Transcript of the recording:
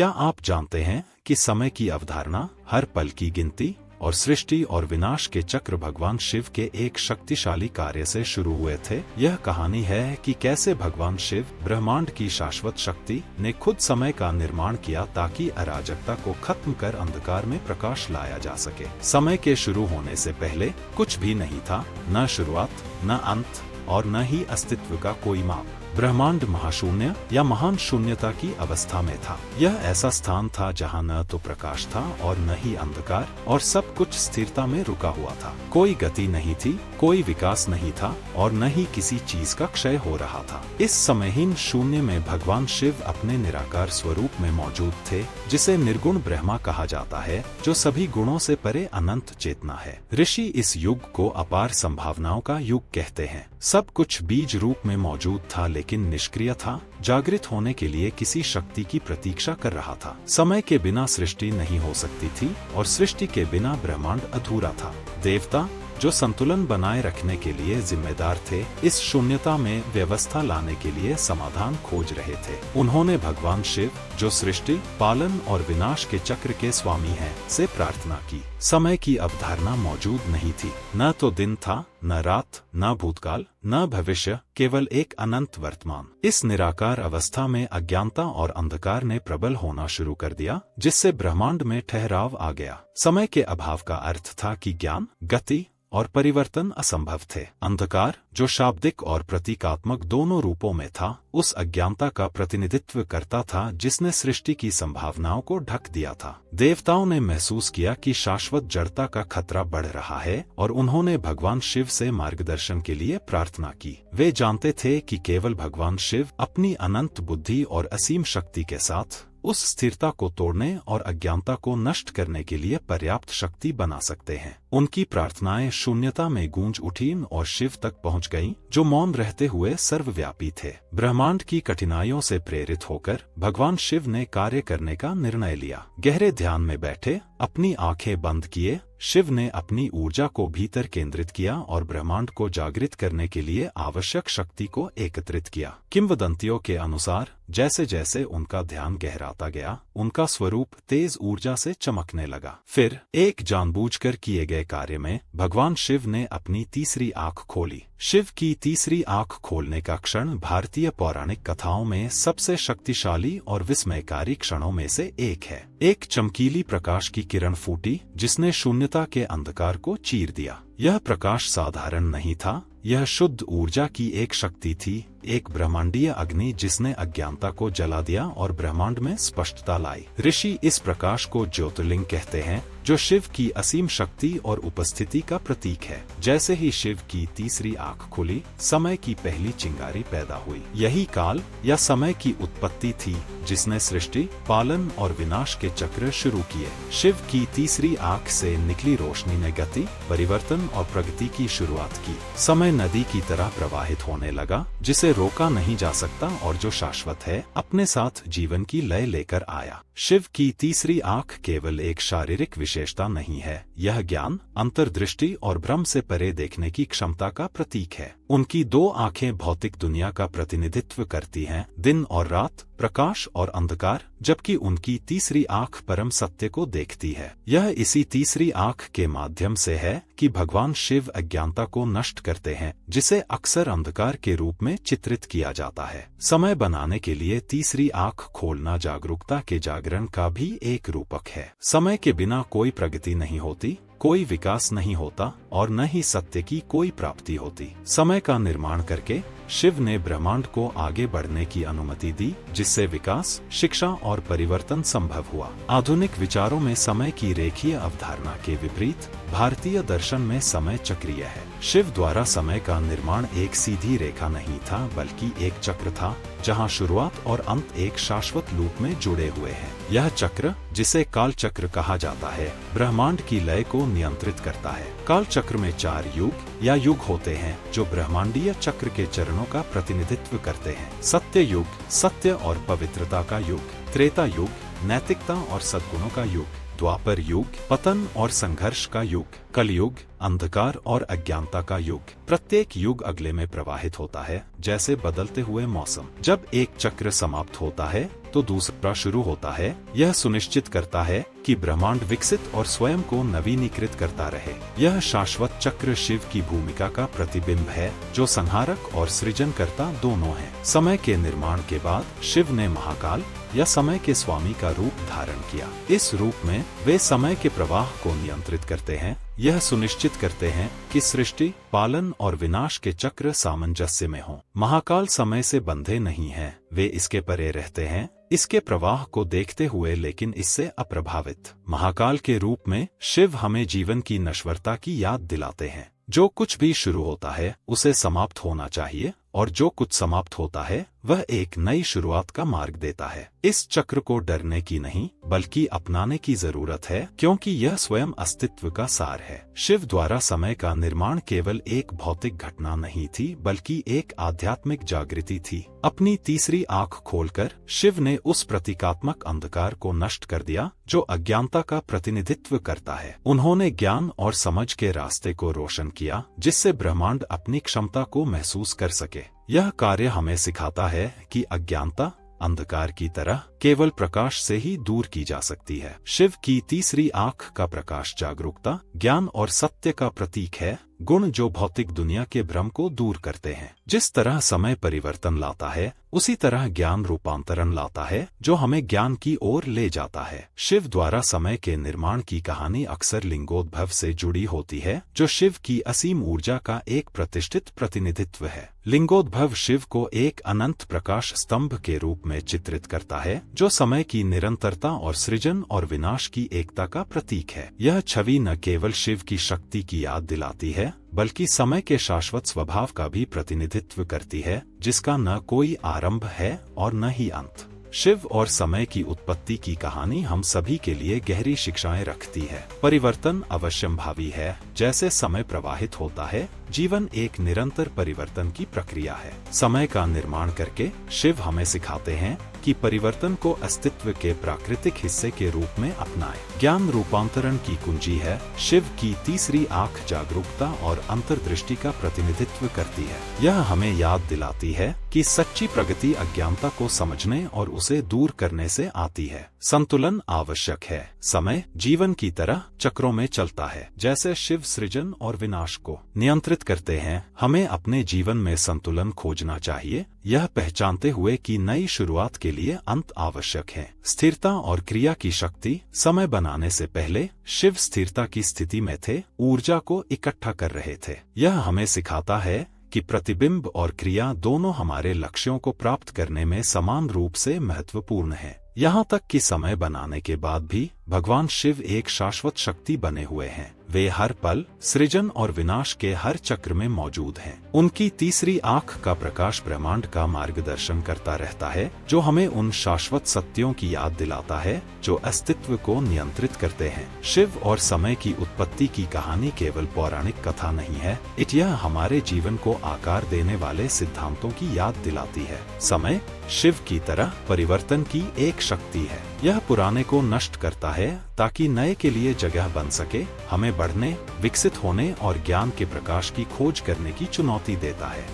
क्या आप जानते हैं कि समय की अवधारणा, हर पल की गिनती और सृष्टि और विनाश के चक्र भगवान शिव के एक शक्तिशाली कार्य से शुरू हुए थे? यह कहानी है कि कैसे भगवान शिव, ब्रह्मांड की शाश्वत शक्ति, ने खुद समय का निर्माण किया ताकि अराजकता को खत्म कर अंधकार में प्रकाश लाया जा सके। समय के शुरू होने से पहले कुछ भी नहीं था, न शुरुआत, न अंत और न ही अस्तित्व का कोई माप। ब्रह्मांड महाशून्य या महान शून्यता की अवस्था में था। यह ऐसा स्थान था जहां न तो प्रकाश था और न ही अंधकार, और सब कुछ स्थिरता में रुका हुआ था। कोई गति नहीं थी, कोई विकास नहीं था और न ही किसी चीज का क्षय हो रहा था। इस समयहीन शून्य में भगवान शिव अपने निराकार स्वरूप में मौजूद थे, जिसे निर्गुण ब्रह्मा कहा जाता है, जो सभी गुणों से परे अनंत चेतना है। ऋषि इस युग को अपार संभावनाओं का युग कहते हैं। सब कुछ बीज रूप में मौजूद था लेकिन निष्क्रिय था, जागृत होने के लिए किसी शक्ति की प्रतीक्षा कर रहा था। समय के बिना सृष्टि नहीं हो सकती थी और सृष्टि के बिना ब्रह्मांड अधूरा था। देवता, जो संतुलन बनाए रखने के लिए जिम्मेदार थे, इस शून्यता में व्यवस्था लाने के लिए समाधान खोज रहे थे। उन्होंने भगवान शिव, जो सृष्टि, पालन और विनाश के चक्र के स्वामी हैं, से प्रार्थना की। समय की अवधारणा मौजूद नहीं थी, न तो दिन था, न रात, न भूतकाल, न भविष्य, केवल एक अनंत वर्तमान। इस निराकार अवस्था में अज्ञानता और अंधकार ने प्रबल होना शुरू कर दिया, जिससे ब्रह्मांड में ठहराव आ गया। समय के अभाव का अर्थ था कि ज्ञान, गति और परिवर्तन असंभव थे। अंधकार, जो शाब्दिक और प्रतीकात्मक दोनों रूपों में था, उस अज्ञानता का प्रतिनिधित्व करता था जिसने सृष्टि की संभावनाओं को ढक दिया था। देवताओं ने महसूस किया कि शाश्वत जड़ता का खतरा बढ़ रहा है और उन्होंने भगवान शिव से मार्गदर्शन के लिए प्रार्थना की। वे जानते थे कि केवल भगवान शिव अपनी अनंत बुद्धि और असीम शक्ति के साथ उस स्थिरता को तोड़ने और अज्ञानता को नष्ट करने के लिए पर्याप्त शक्ति बना सकते हैं। उनकी प्रार्थनाएं शून्यता में गूंज उठी और शिव तक पहुंच गईं, जो मौन रहते हुए सर्वव्यापी थे। ब्रह्मांड की कठिनाइयों से प्रेरित होकर भगवान शिव ने कार्य करने का निर्णय लिया। गहरे ध्यान में बैठे, अपनी आंखें बंद किए, शिव ने अपनी ऊर्जा को भीतर केंद्रित किया और ब्रह्मांड को जागृत करने के लिए आवश्यक शक्ति को एकत्रित किया। किंवदंतियों के अनुसार जैसे जैसे उनका ध्यान गहराता गया, उनका स्वरूप तेज ऊर्जा से चमकने लगा। फिर एक जानबूझकर किए गए कार्य में भगवान शिव ने अपनी तीसरी आंख खोली। शिव की तीसरी आंख खोलने का क्षण भारतीय पौराणिक कथाओं में सबसे शक्तिशाली और विस्मयकारी क्षणों में से एक है। एक चमकीली प्रकाश की किरण फूटी, जिसने शून्यता के अंधकार को चीर दिया। यह प्रकाश साधारण नहीं था, यह शुद्ध ऊर्जा की एक शक्ति थी, एक ब्रह्मांडीय अग्नि जिसने अज्ञानता को जला दिया और ब्रह्मांड में स्पष्टता लाई। ऋषि इस प्रकाश को ज्योतिर्लिंग कहते हैं, जो शिव की असीम शक्ति और उपस्थिति का प्रतीक है। जैसे ही शिव की तीसरी आंख खुली, समय की पहली चिंगारी पैदा हुई। यही काल या समय की उत्पत्ति थी, जिसने सृष्टि, पालन और विनाश के चक्र शुरू किए। शिव की तीसरी आंख से निकली रोशनी ने गति, परिवर्तन और प्रगति की शुरुआत की। समय नदी की तरह प्रवाहित होने लगा, जिसे रोका नहीं जा सकता और जो शाश्वत है, अपने साथ जीवन की लय लेकर आया। शिव की तीसरी आंख केवल एक शारीरिक विशेषता नहीं है, यह ज्ञान, अंतर्दृष्टि और भ्रम से परे देखने की क्षमता का प्रतीक है। उनकी दो आंखें भौतिक दुनिया का प्रतिनिधित्व करती हैं, दिन और रात, प्रकाश और अंधकार, जबकि उनकी तीसरी आंख परम सत्य को देखती है। यह इसी तीसरी आंख के माध्यम से है कि भगवान शिव अज्ञानता को नष्ट करते हैं, जिसे अक्सर अंधकार के रूप में चित्रित किया जाता है। समय बनाने के लिए तीसरी आंख खोलना जागरूकता के जागरण का भी एक रूपक है। समय के बिना कोई प्रगति नहीं होती, कोई विकास नहीं होता और न ही सत्य की कोई प्राप्ति होती। समय का निर्माण करके शिव ने ब्रह्मांड को आगे बढ़ने की अनुमति दी, जिससे विकास, शिक्षा और परिवर्तन संभव हुआ। आधुनिक विचारों में समय की रेखीय अवधारणा के विपरीत भारतीय दर्शन में समय चक्रीय है। शिव द्वारा समय का निर्माण एक सीधी रेखा नहीं था, बल्कि एक चक्र था, जहां शुरुआत और अंत एक शाश्वत लूप में जुड़े हुए हैं। यह चक्र, जिसे काल चक्र कहा जाता है, ब्रह्मांड की लय को नियंत्रित करता है। काल चक्र में 4 युग या युग होते हैं, जो ब्रह्मांडीय चक्र के चरणों का प्रतिनिधित्व करते हैं। सत्य युग, सत्य और पवित्रता का युग। त्रेता युग, नैतिकता और सद्गुणों का युग। द्वापर युग, पतन और संघर्ष का युग। कलयुग, अंधकार और अज्ञानता का युग। प्रत्येक युग अगले में प्रवाहित होता है, जैसे बदलते हुए मौसम। जब एक चक्र समाप्त होता है तो दूसरा शुरू होता है। यह सुनिश्चित करता है कि ब्रह्मांड विकसित और स्वयं को नवीनीकृत करता रहे। यह शाश्वत चक्र शिव की भूमिका का प्रतिबिंब है, जो संहारक और सृजनकर्ता दोनों है। समय के निर्माण के बाद शिव ने महाकाल या समय के स्वामी का रूप धारण किया। इस रूप में वे समय के प्रवाह को नियंत्रित करते हैं। यह सुनिश्चित करते हैं कि सृष्टि, पालन और विनाश के चक्र सामंजस्य में हों। महाकाल समय से बंधे नहीं हैं, वे इसके परे रहते हैं, इसके प्रवाह को देखते हुए लेकिन इससे अप्रभावित। महाकाल के रूप में शिव हमें जीवन की नश्वरता की याद दिलाते हैं। जो कुछ भी शुरू होता है उसे समाप्त होना चाहिए, और जो कुछ समाप्त होता है वह एक नई शुरुआत का मार्ग देता है। इस चक्र को डरने की नहीं बल्कि अपनाने की जरूरत है, क्योंकि यह स्वयं अस्तित्व का सार है। शिव द्वारा समय का निर्माण केवल एक भौतिक घटना नहीं थी, बल्कि एक आध्यात्मिक जागृति थी। अपनी तीसरी आंख खोलकर शिव ने उस प्रतीकात्मक अंधकार को नष्ट कर दिया जो अज्ञानता का प्रतिनिधित्व करता है। उन्होंने ज्ञान और समझ के रास्ते को रोशन किया, जिससे ब्रह्मांड अपनी क्षमता को महसूस कर सके। यह कार्य हमें सिखाता है कि अज्ञानता अंधकार की तरह केवल प्रकाश से ही दूर की जा सकती है। शिव की तीसरी आंख का प्रकाश जागरूकता, ज्ञान और सत्य का प्रतीक है, गुण जो भौतिक दुनिया के भ्रम को दूर करते हैं। जिस तरह समय परिवर्तन लाता है, उसी तरह ज्ञान रूपांतरण लाता है, जो हमें ज्ञान की ओर ले जाता है। शिव द्वारा समय के निर्माण की कहानी अक्सर लिंगोद्भव से जुड़ी होती है, जो शिव की असीम ऊर्जा का एक प्रतिष्ठित प्रतिनिधित्व है। लिंगोद्भव शिव को एक अनंत प्रकाश स्तंभ के रूप में चित्रित करता है, जो समय की निरंतरता और सृजन और विनाश की एकता का प्रतीक है। यह छवि न केवल शिव की शक्ति की याद दिलाती है, बल्कि समय के शाश्वत स्वभाव का भी प्रतिनिधित्व करती है, जिसका न कोई आरंभ है और न ही अंत। शिव और समय की उत्पत्ति की कहानी हम सभी के लिए गहरी शिक्षाएं रखती है। परिवर्तन अवश्यंभावी है। जैसे समय प्रवाहित होता है, जीवन एक निरंतर परिवर्तन की प्रक्रिया है। समय का निर्माण करके शिव हमें सिखाते हैं कि परिवर्तन को अस्तित्व के प्राकृतिक हिस्से के रूप में अपनाएं। ज्ञान रूपांतरण की कुंजी है। शिव की तीसरी आंख जागरूकता और अंतर्दृष्टि का प्रतिनिधित्व करती है। यह हमें याद दिलाती है कि सच्ची प्रगति अज्ञानता को समझने और उसे दूर करने से आती है। संतुलन आवश्यक है। समय जीवन की तरह चक्रों में चलता है। जैसे शिव सृजन और विनाश को नियंत्रित करते हैं, हमें अपने जीवन में संतुलन खोजना चाहिए, यह पहचानते हुए कि नई शुरुआत के लिए अंत आवश्यक है। स्थिरता और क्रिया की शक्ति। समय बनाने से पहले शिव स्थिरता की स्थिति में थे, ऊर्जा को इकट्ठा कर रहे थे। यह हमें सिखाता है कि प्रतिबिंब और क्रिया दोनों हमारे लक्ष्यों को प्राप्त करने में समान रूप से महत्वपूर्ण है। यहाँ तक कि समय बनाने के बाद भी भगवान शिव एक शाश्वत शक्ति बने हुए हैं। वे हर पल सृजन और विनाश के हर चक्र में मौजूद हैं। उनकी तीसरी आंख का प्रकाश ब्रह्मांड का मार्गदर्शन करता रहता है, जो हमें उन शाश्वत सत्यों की याद दिलाता है जो अस्तित्व को नियंत्रित करते हैं। शिव और समय की उत्पत्ति की कहानी केवल पौराणिक कथा नहीं है, यह हमारे जीवन को आकार देने वाले सिद्धांतों की याद दिलाती है। समय शिव की तरह परिवर्तन की एक शक्ति है। यह पुराने को नष्ट करता है ताकि नए के लिए जगह बन सके। हमें बढ़ने, विकसित होने और ज्ञान के प्रकाश की खोज करने की चुनौती देता है।